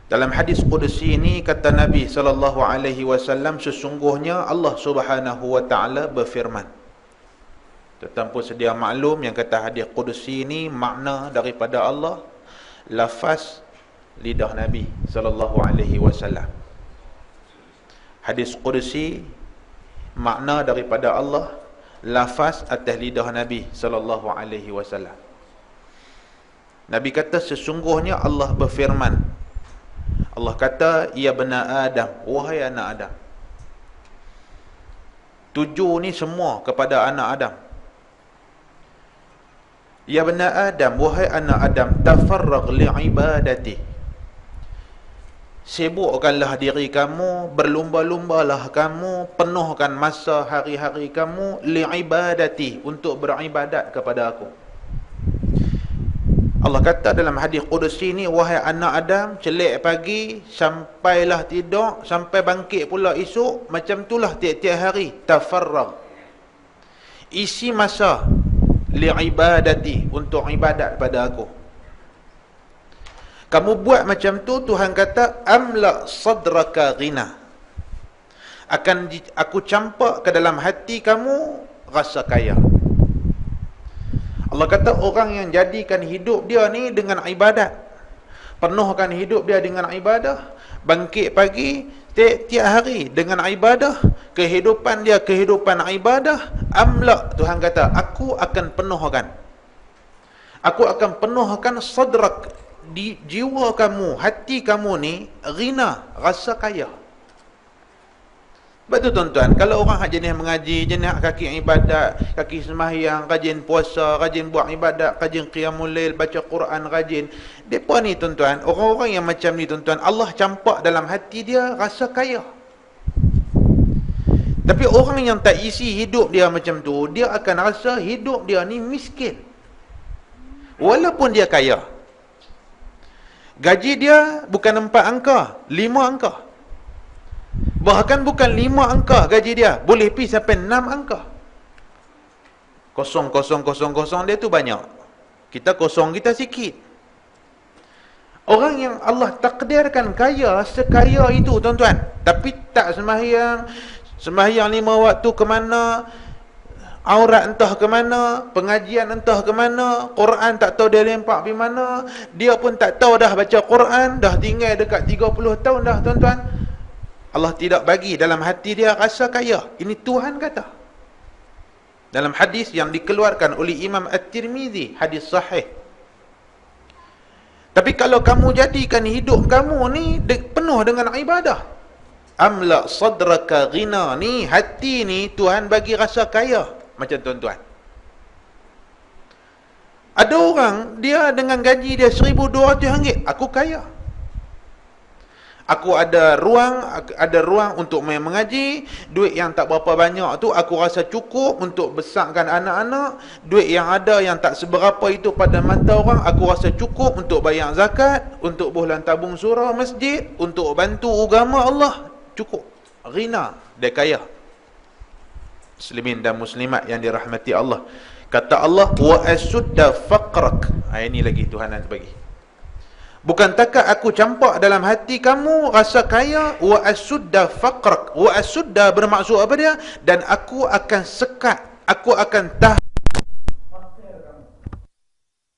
Dalam hadis Qudsi ini kata Nabi SAW, sesungguhnya Allah Subhanahu wa taala berfirman. Tanpa sedia maklum yang kata hadis Qudsi ini makna daripada Allah, lafaz lidah Nabi SAW. Hadis Qudsi makna daripada Allah, lafaz atas lidah Nabi SAW. Nabi kata sesungguhnya Allah berfirman. Allah kata, ya bena Adam, wahai anak Adam. Tuju ni semua kepada anak Adam. Ya bena Adam, wahai anak Adam, tafarragh li'ibadati. Sibukkanlah diri kamu, berlumba-lumbalah kamu, penuhkan masa hari-hari kamu li'ibadati, untuk beribadat kepada aku. Allah kata dalam hadis Qudsi ni, wahai anak Adam, celik pagi sampailah tidur, sampai bangkit pula esok, macam itulah tiap-tiap hari. Tafarragh, isi masa li'ibadati, untuk ibadat pada aku. Kamu buat macam tu, Tuhan kata, amla sadraka ghina, akan aku campak ke dalam hati kamu rasa kaya. Allah kata orang yang jadikan hidup dia ni dengan ibadat, penuhkan hidup dia dengan ibadah, bangkit pagi tiap-tiap hari dengan ibadah, kehidupan dia kehidupan ibadah, amla, Tuhan kata aku akan penuhkan, aku akan penuhkan sadrak, di jiwa kamu, hati kamu ni ghina, rasa kaya. Sebab tu tuan-tuan, kalau orang jenis mengaji, jenis kaki ibadat, kaki sembahyang, rajin puasa, rajin buat ibadat, rajin qiyamul lail, baca Quran rajin, depa ni tuan-tuan, orang-orang yang macam ni tuan-tuan, Allah campak dalam hati dia rasa kaya. Tapi orang yang tak isi hidup dia macam tu, dia akan rasa hidup dia ni miskin. Walaupun dia kaya, gaji dia bukan 4 angka, 5 angka. Bahkan bukan 5 angka gaji dia, boleh pergi sampai 6 angka. 0,000 dia tu banyak, kita kosong kita sikit. Orang yang Allah takdirkan kaya sekaya itu tuan-tuan, tapi tak sembahyang, sembahyang 5 waktu ke mana, aurat entah ke mana, pengajian entah ke mana, Quran tak tahu dia lempak pergi mana, dia pun tak tahu dah baca Quran, dah tinggal dekat 30 tahun dah tuan-tuan. Allah tidak bagi dalam hati dia rasa kaya. Ini Tuhan kata dalam hadis yang dikeluarkan oleh Imam At-Tirmizi, hadis sahih. Tapi kalau kamu jadikan hidup kamu ni penuh dengan ibadah, amla sadraka ghina, ni hati ni Tuhan bagi rasa kaya. Macam tuan-tuan, ada orang dia dengan gaji dia RM1,200, aku kaya, aku ada ruang untuk main mengaji, duit yang tak berapa banyak tu aku rasa cukup untuk besarkan anak-anak, duit yang ada yang tak seberapa itu pada mata orang aku rasa cukup untuk bayar zakat, untuk bulan tabung surau masjid, untuk bantu agama Allah, cukup. Ghina, dia kaya. Muslimin dan muslimat yang dirahmati Allah, kata Allah, wa asudda faqrak. Ini lagi Tuhan nak bagi, bukan takat aku campak dalam hati kamu rasa kaya, wa asudda faqrak. Wa asudda bermaksud apa dia? Dan aku akan sekat, aku akan tahan fakir kamu.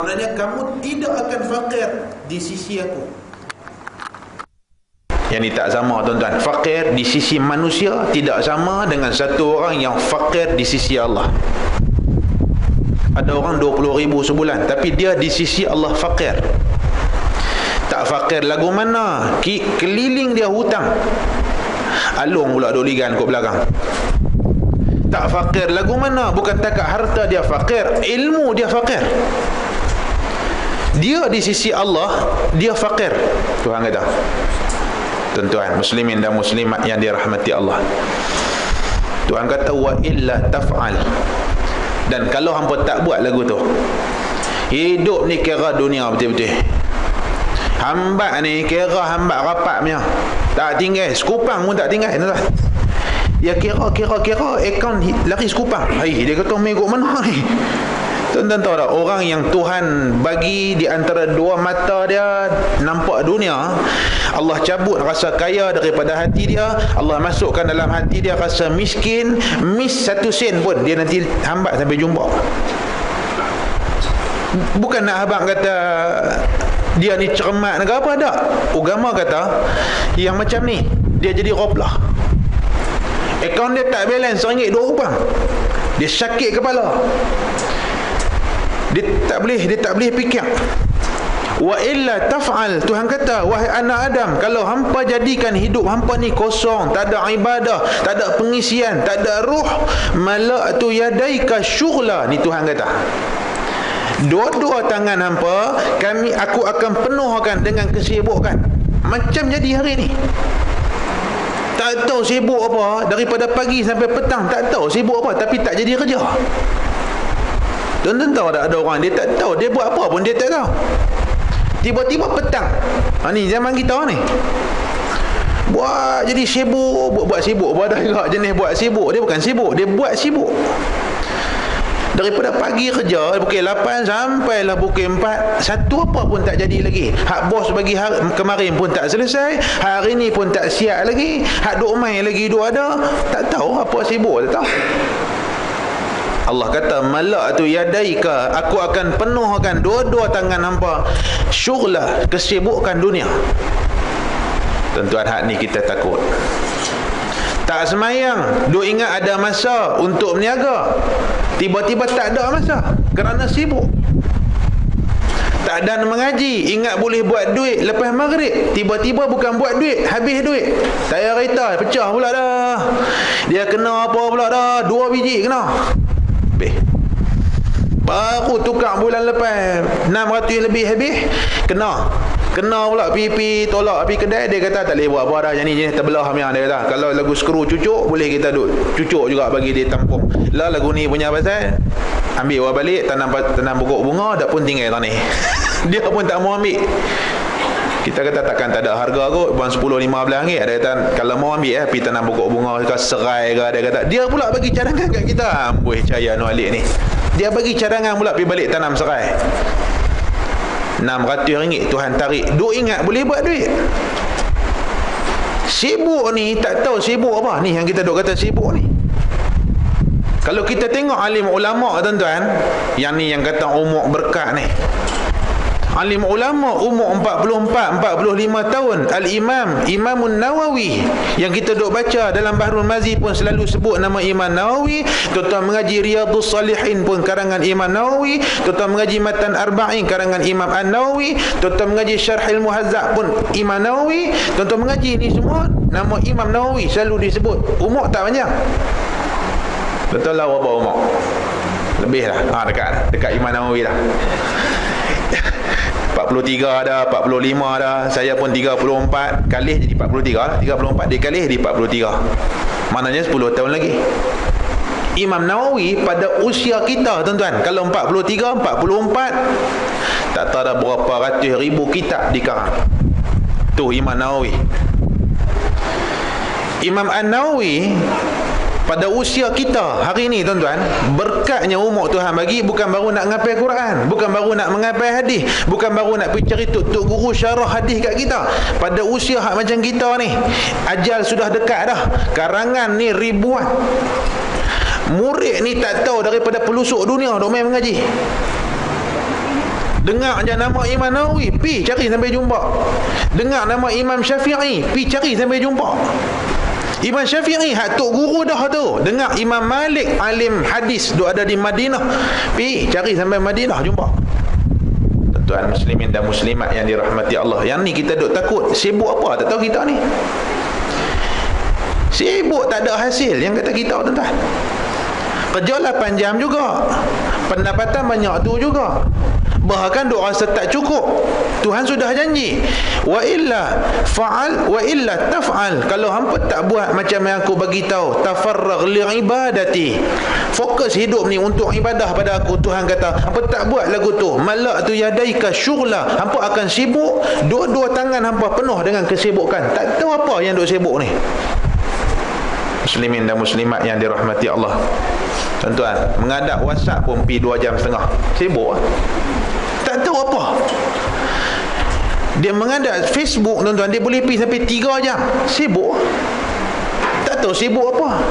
Maknanya kamu tidak akan fakir di sisi aku. Yang ni tak sama tuan-tuan. Fakir di sisi manusia tidak sama dengan satu orang yang fakir di sisi Allah. Ada orang 20,000 sebulan, tapi dia di sisi Allah fakir. Tak fakir lagu mana, keliling dia hutang, alung pula duk ligan kat belakang. Tak fakir lagu mana, bukan takat harta dia fakir, ilmu dia fakir. Dia di sisi Allah dia fakir. Tuhan kata, tuan-tuan muslimin dan muslimat yang dirahmati Allah, Tuhan kata wa illa taf'al, dan kalau hampa tak buat lagu tu, hidup ni kira dunia betul-betul. Hambat ni kira hambat rapat punya, tak tinggal sekupang pun tak tinggal tuan-tuan. Ya kira akaun lari sekupang. Hai, dia kata mengikut mana ni Tuan-tuan tahu tak, orang yang Tuhan bagi di antara dua mata dia nampak dunia, Allah cabut rasa kaya daripada hati dia, Allah masukkan dalam hati dia rasa miskin, mis 1 sen pun dia nanti hambat sampai jumpa. Bukan nak abang kata dia ni cermat ke apa, tak. Agama kata yang macam ni dia jadi ghaflah. Akaun dia tak balance RM1 RM2. Dia sakit kepala. Dia tak boleh fikir. Wa illa taf'al, Tuhan kata, wahai anak Adam, kalau hampa jadikan hidup hampa ni kosong, tak ada ibadah, tak ada pengisian, tak ada ruh, mala'tu yadaika syughla, ni Tuhan kata. Dua-dua tangan hampa aku akan penuhkan dengan kesibukan. Macam jadi hari ni. Tak tahu sibuk apa, daripada pagi sampai petang tak tahu sibuk apa, tapi tak jadi kerja. Tuan-tuan tahu tak, ada orang dia tak tahu dia buat apa pun dia tak tahu. Tiba-tiba petang. Ni zaman kita ni. Buat jadi sibuk, buat sibuk. Ada juga jenis buat sibuk. Dia bukan sibuk, dia buat sibuk. Daripada pagi kerja pukul 8 sampailah pukul 4, satu apa pun tak jadi lagi. Hak bos bagi kemarin pun tak selesai, hari ni pun tak siap lagi, hak duk main lagi duk ada, tak tahu apa sibuk, tak tahu. Allah kata, mala'tu yadaika, aku akan penuhkan dua-dua tangan hampa syughla, kesibukan dunia. Tuan-tuan, hak ni kita takut. Tak semayang, duk ingat ada masa untuk berniaga, tiba-tiba tak ada masa kerana sibuk. Tak ada mengaji, ingat boleh buat duit lepas maghrib, tiba-tiba bukan buat duit, habis duit. Tayar kereta pecah pula dah. Dia kena apa pula dah, 2 biji kena. Habis. Baru tukar bulan lepas 600 lebih habis, kena pula pipi tolak pergi kedai. Dia kata tak boleh buat apa dah, yang ni jenis terbelah punya. Dia kata kalau lagu skru cucuk boleh kita duk cucuk juga bagi dia tampung. Lah lagu ni punya pasal ambil awak balik, tanam pokok bunga, dak pun tinggal tanah. Dia pun tak mau ambil. Kita kata takkan tak ada harga kot, buang 10-15 ringgit. Dia kata kalau mau ambil pergi tanam pokok bunga ke serai ke. Dia kata dia pula bagi cadangan kat kita. Amboi cahaya Nualik ni, dia bagi cadangan pula pergi balik tanam serai. RM600 Tuhan tarik. Duk ingat boleh buat duit. Sibuk ni tak tahu sibuk apa. Ni yang kita duk kata sibuk ni. Kalau kita tengok alim ulama' tuan-tuan, yang ni yang kata umur berkat ni, alim ulama' umur 44-45 tahun. Imamun Nawawi yang kita duk baca dalam Bahrul Mazi pun selalu sebut nama Imam Nawawi. Tuan-tuan mengaji Riyadhus Salihin pun karangan Imam Nawawi. Tuan-tuan mengaji Matan Arba'in karangan Imam An-Nawawi. Tuan-tuan mengaji Syarhil Muhazzab pun Imam Nawawi. Tuan-tuan mengaji ni semua nama Imam Nawawi selalu disebut. Umur tak panjang. Tuan-tuan lah berapa umur? Lebih lah, dekat Imam Nawawi lah. 43 dah, 45 dah. Saya pun 34, kali jadi 43 lah. 34 dikali jadi 43. Maknanya 10 tahun lagi. Imam Nawawi pada usia kita tuan-tuan, kalau 43, 44, tak tahu dah berapa ratus ribu kitab dikarang. Tu Imam Nawawi. Imam An-Nawawi pada usia kita hari ni tuan-tuan, berkatnya umur Tuhan bagi, bukan baru nak ngapal Quran, bukan baru nak menghafal hadis, bukan baru nak pergi cari tok guru syarah hadis kat kita. Pada usia hak macam kita ni, ajal sudah dekat dah, karangan ni ribuan. Murid ni tak tahu daripada pelusuk dunia dok main mengaji. Dengar je nama Imam Nawawi, pi cari sampai jumpa. Dengar nama Imam Syafi'i, pi cari sampai jumpa. Imam Syafi'i hak tok guru dah tu. Dengar Imam Malik alim hadis duk ada di Madinah, pi cari sampai Madinah jumpa. Tuan muslimin dan muslimat yang dirahmati Allah, yang ni kita duk takut sibuk apa tak tahu kita ni. Sibuk tak ada hasil yang kata kita tuan-tuan. Kerja 8 jam juga, pendapatan banyak tu juga, bahkan duk rasa tak cukup. Tuhan sudah janji, wa illa fa'al wa illa taf'al, kalau hampa tak buat macam yang aku bagi tahu, tafarragh li ibadati, fokus hidup ni untuk ibadah pada aku. Tuhan kata hampa tak buat lagu tu, mala'tu yadaika syughla, hampa akan sibuk, dua-dua tangan hampa penuh dengan kesibukan. Tak tahu apa yang duk sibuk ni. Muslimin dan muslimat yang dirahmati Allah, Tuan-tuan, mengadap WhatsApp pun pergi 2 jam setengah. Sibuk lah. Tak tahu apa. Dia mengadap Facebook, tuan-tuan, dia boleh pergi sampai 3 jam. Sibuk. Tak tahu sibuk apa.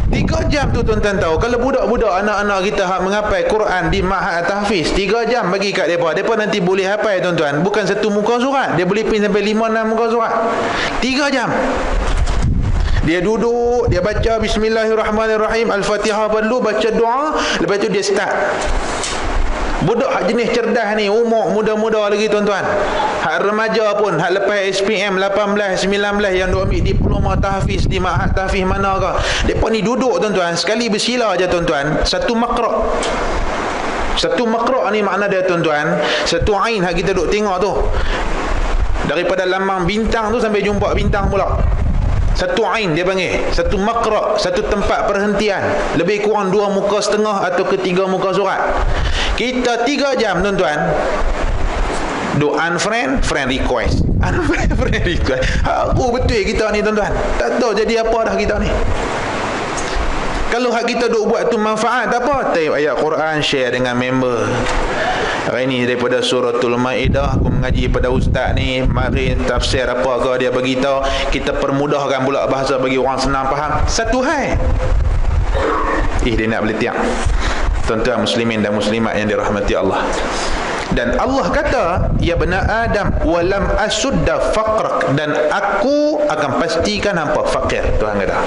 3 jam tu tuan-tuan tahu. Kalau budak-budak anak-anak kita hak menghafal Quran di Ma'had Tahfiz, 3 jam bagi kat mereka. Mereka nanti boleh hafal tuan-tuan. Bukan satu muka surat. Dia boleh pergi sampai 5-6 muka surat. 3 jam. Dia duduk, dia baca Bismillahirrahmanirrahim, Al-Fatihah dulu, baca doa, lepas tu dia start. Budak hak jenis cerdas ni, umur muda-muda lagi tuan-tuan. Hak remaja pun, hak lepas SPM 18, 19 yang duk ambil diploma tahfiz di Ma'had Tahfiz mana ke. Depa ni duduk tuan-tuan, sekali bersila aja tuan-tuan, satu makra'. Satu makra' ni makna dia tuan-tuan, satu ain hak kita duk tengok tu. Daripada lambang bintang tu sampai jumpa bintang pula. Satu ain dia panggil, satu makra', satu tempat perhentian. Lebih kurang 2 muka setengah atau ke 3 muka surat. Kita 3 jam tuan-tuan. Do unfriend, friend request. Unfriend, friend request. Aku betul kita ni tuan-tuan. Tak tahu jadi apa dah kita ni. Kalau hak kita duk buat tu manfaat apa? Tengok ayat Quran, share dengan member. Hari ni daripada suratul Maidah aku mengaji pada ustaz ni, mari tafsir apa ke dia beritahu, kita permudahkan pula bahasa bagi orang senang faham. Satu hal. Dia nak boleh tiap. Tuan-tuan muslimin dan muslimat yang dirahmati Allah. Dan Allah kata, ya bani Adam, walam asudda faqrak, dan aku akan pastikan hampa fakir. Tuhan kata.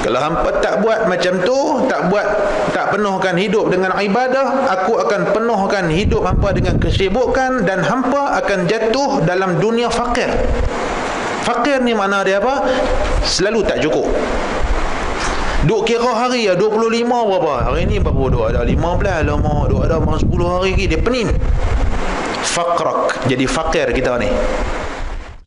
Kalau hampa tak buat macam tu, tak penuhkan hidup dengan ibadah, aku akan penuhkan hidup hampa dengan kesibukan, dan hampa akan jatuh dalam dunia fakir. Fakir ni makna dia apa? Selalu tak cukup. Duk kira hari 25 berapa? Hari ni berapa duk ada 15 lama, duk ada 10 hari lagi dia pening. Faqrak, jadi fakir kita ni.